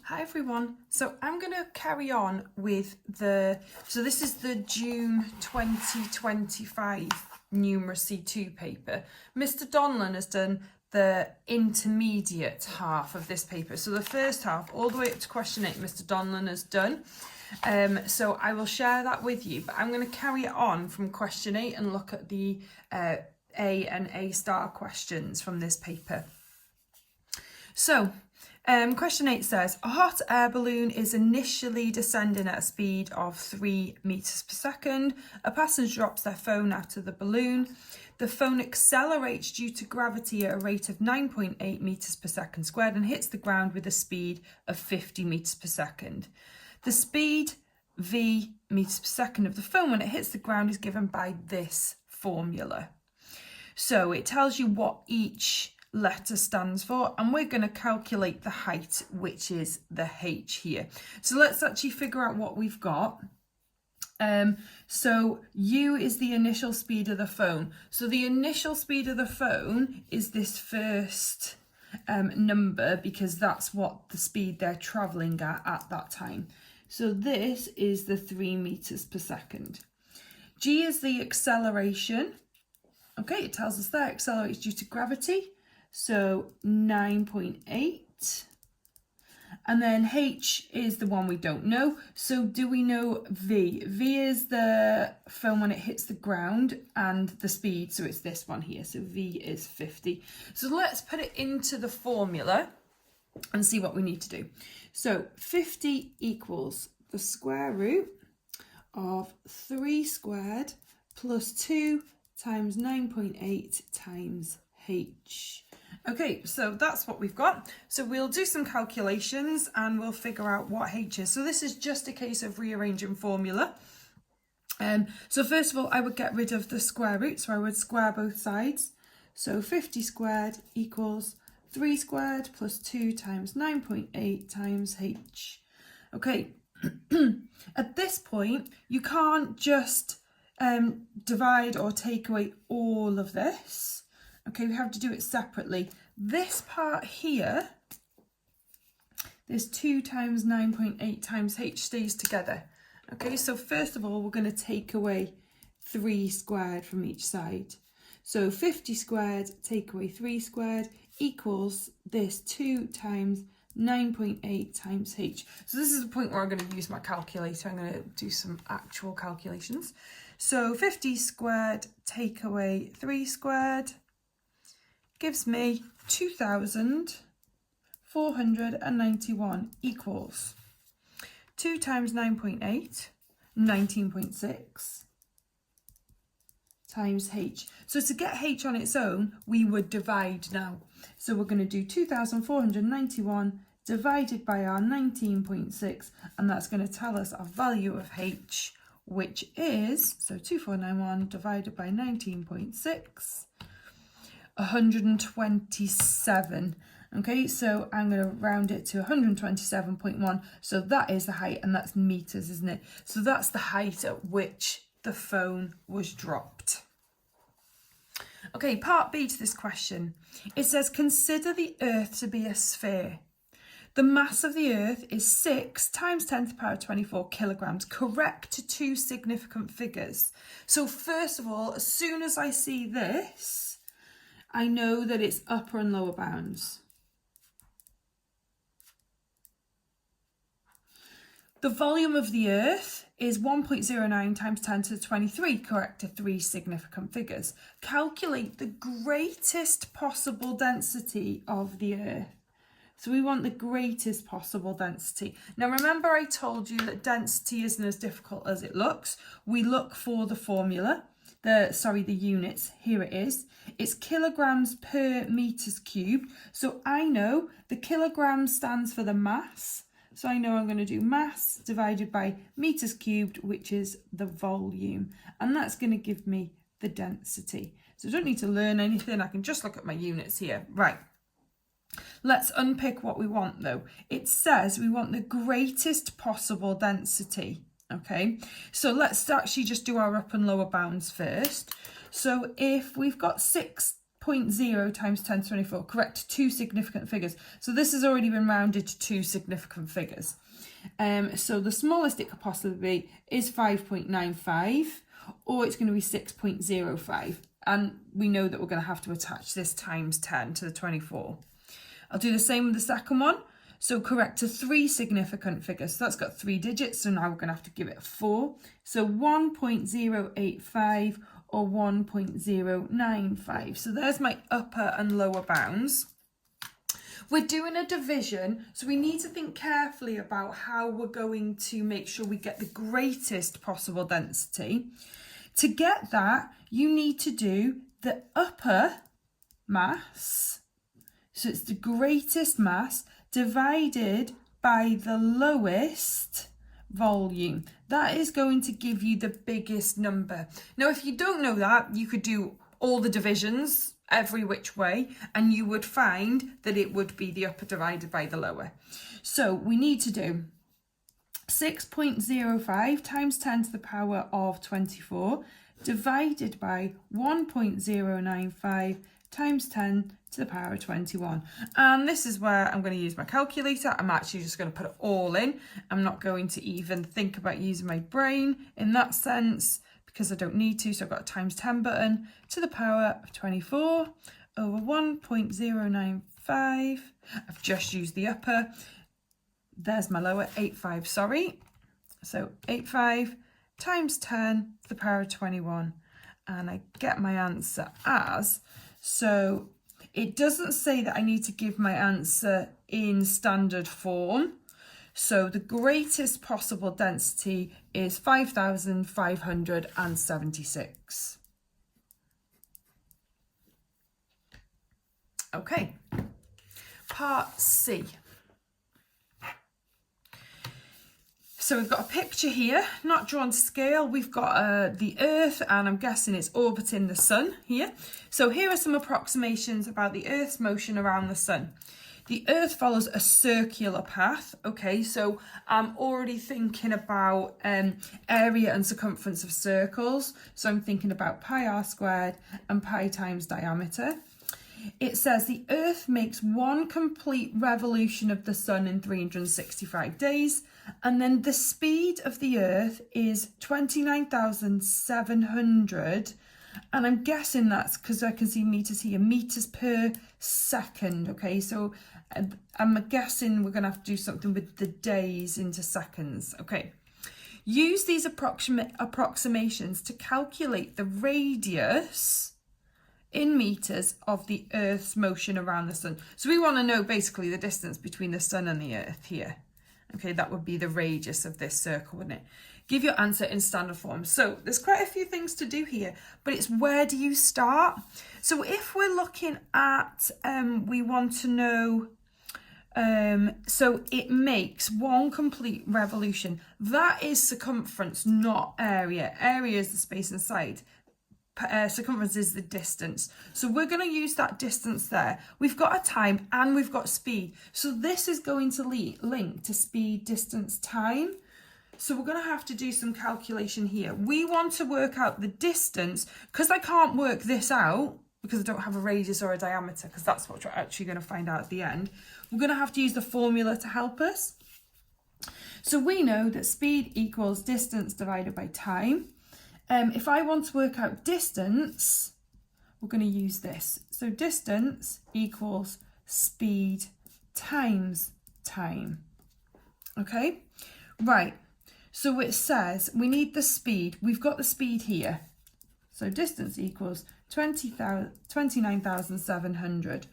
Hi everyone, so I'm going to carry on with this is the June 2025 Numeracy 2 paper. Mr. Donlan has done the intermediate half of this paper. So the first half, all the way up to question 8, Mr. Donlan has done. So I will share that with you, but I'm going to carry it on from question 8 and look at the A and A star questions from this paper. So, question 8 says, a hot air balloon is initially descending at a speed of 3 meters per second. A passenger drops their phone out of the balloon. The phone accelerates due to gravity at a rate of 9.8 meters per second squared and hits the ground with a speed of 50 meters per second. The speed v meters per second of the phone when it hits the ground is given by this formula. So it tells you what each letter stands for, and we're going to calculate the height, which is the h here. So let's actually figure out what we've got. So u is the initial speed of the phone. So the initial speed of the phone is this first number, because that's what the speed they're traveling at that time. So this is the 3 meters per second. G is the acceleration. Okay, it tells us that accelerates due to gravity. So 9.8. And then h is the one we don't know. So do we know v? V is the phone when it hits the ground and the speed. So it's this one here. So v is 50. So let's put it into the formula and see what we need to do. So 50 equals the square root of 3 squared plus 2 times 9.8 times h. Okay, so that's what we've got. So we'll do some calculations and we'll figure out what h is. So this is just a case of rearranging formula. So first of all, I would get rid of the square root. So I would square both sides. So 50 squared equals 3 squared plus 2 times 9.8 times h. Okay, at this point, you can't just divide or take away all of this. Okay, we have to do it separately. This part here, this 2 times 9.8 times h stays together. Okay, so first of all, we're going to take away 3 squared from each side. So 50 squared, take away 3 squared, equals this 2 times 9.8 times h. So this is the point where I'm going to use my calculator. I'm going to do some actual calculations. So 50 squared, take away 3 squared, gives me 2,491 equals 2 times 9.8, 19.6 times h. So to get h on its own, we would divide now. So we're going to do 2,491 divided by our 19.6, and that's going to tell us our value of h, which is, so 2491 divided by 19.6, 127. Okay, so I'm going to round it to 127.1. So that is the height, and that's meters, isn't it? So that's the height at which the phone was dropped. Okay, part B to this question. It says, consider the Earth to be a sphere. The mass of the Earth is 6 times 10 to the power 24 kilograms. Correct to 2 significant figures. So first of all, as soon as I see this, I know that it's upper and lower bounds. The volume of the Earth is 1.09 times 10 to the 23, correct to 3 significant figures. Calculate the greatest possible density of the Earth. So we want the greatest possible density. Now remember, I told you that density isn't as difficult as it looks. We look for the formula. The units, here it is. It's kilograms per meters cubed. So I know the kilogram stands for the mass. So I know I'm going to do mass divided by meters cubed, which is the volume. And that's going to give me the density. So I don't need to learn anything. I can just look at my units here. Right. Let's unpick what we want though. It says we want the greatest possible density. Okay, so let's actually just do our upper and lower bounds first. So if we've got 6 6.0 times 10 to the 24. Correct, two significant figures. So this has already been rounded to two significant figures. So the smallest it could possibly be is 5.95, or it's going to be 6.05. And we know that we're going to have to attach this times 10 to the 24. I'll do the same with the second one. So correct to three significant figures. So that's got 3 digits. So now we're going to have to give it a 4. So 1.085 or 1.095. So there's my upper and lower bounds. We're doing a division, so we need to think carefully about how we're going to make sure we get the greatest possible density. To get that, you need to do the upper mass, so it's the greatest mass, divided by the lowest volume. That is going to give you the biggest number. Now, if you don't know that, you could do all the divisions every which way, and you would find that it would be the upper divided by the lower. So we need to do 6.05 times 10 to the power of 24 divided by 1.095 times 10 to the power of 21. And this is where I'm going to use my calculator. I'm actually just going to put it all in. I'm not going to even think about using my brain in that sense, because I don't need to. So I've got a times 10 button to the power of 24 over 1.095. I've just used the upper. There's my lower, 85, sorry. So 85 times 10 to the power of 21. And I get my answer as, so it doesn't say that I need to give my answer in standard form. So the greatest possible density is 5,576. Okay, part C. So we've got a picture here, not drawn to scale. We've got the Earth, and I'm guessing it's orbiting the Sun here. So here are some approximations about the Earth's motion around the Sun. The Earth follows a circular path. Okay, so I'm already thinking about area and circumference of circles. So I'm thinking about pi r squared and pi times diameter. It says the Earth makes one complete revolution of the Sun in 365 days. And then the speed of the Earth is 29,700. And I'm guessing that's because I can see meters here, meters per second. Okay, so I'm guessing we're going to have to do something with the days into seconds. Okay, use these approximations to calculate the radius in meters of the Earth's motion around the Sun. So we want to know basically the distance between the Sun and the Earth here. Okay, that would be the radius of this circle, wouldn't it? Give your answer in standard form. So there's quite a few things to do here, but it's where do you start? So if we're looking at, we want to know, so it makes one complete revolution. That is circumference, not area. Area is the space inside. Circumference is the distance. So we're going to use that distance there. We've got a time and we've got speed. So this is going to link to speed, distance, time. So we're going to have to do some calculation here. We want to work out the distance, because I can't work this out because I don't have a radius or a diameter, because that's what we're actually going to find out at the end. We're going to have to use the formula to help us. So we know that speed equals distance divided by time. If I want to work out distance, we're going to use this. So distance equals speed times time. Okay, right. So it says we need the speed. We've got the speed here. So distance equals 29,700.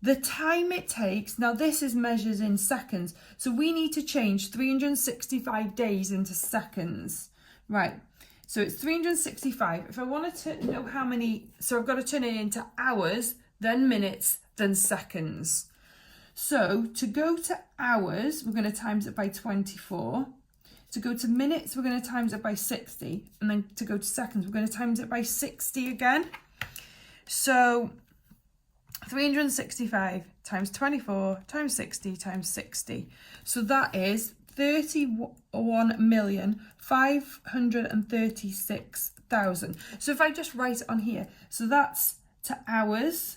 The time it takes, now this is measured in seconds. So we need to change 365 days into seconds. Right. So it's 365. If I wanted to know how many, so I've got to turn it into hours, then minutes, then seconds. So to go to hours, we're going to times it by 24. To go to minutes, we're going to times it by 60. And then to go to seconds, we're going to times it by 60 again. So 365 times 24 times 60 times 60. So that is 31,536,000. So if I just write it on here, so that's to hours,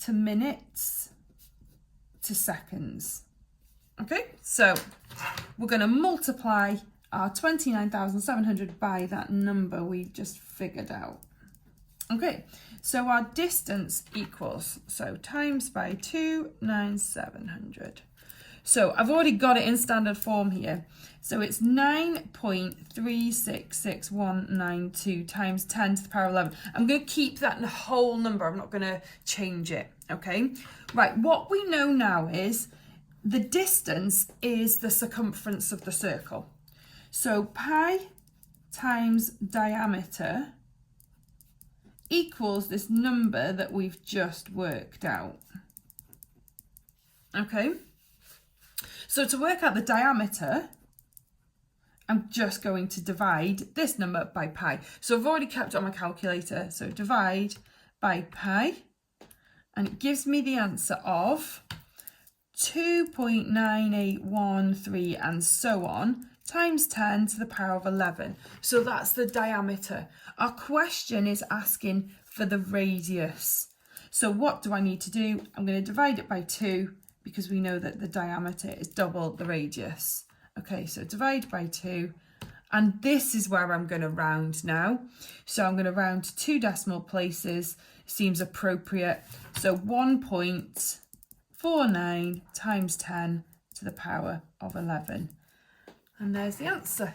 to minutes to seconds. Okay, so we're going to multiply our 29,700 by that number we've just figured out. Okay, so our distance equals, so times by 2,9,700. So I've already got it in standard form here. So it's 9.366192 times 10 to the power of 11. I'm going to keep that in the whole number. I'm not going to change it, okay? Right, what we know now is the distance is the circumference of the circle. So pi times diameter equals this number that we've just worked out. Okay? So to work out the diameter, I'm just going to divide this number by pi. So I've already kept it on my calculator. So divide by pi, and it gives me the answer of 2.9813 and so on, times 10 to the power of 11. So that's the diameter. Our question is asking for the radius. So what do I need to do? I'm going to divide it by 2 because we know that the diameter is double the radius. Okay, so divide by 2. And this is where I'm going to round now. So I'm going to round to 2 decimal places. Seems appropriate. So 1.49 times 10 to the power of 11. And there's the answer.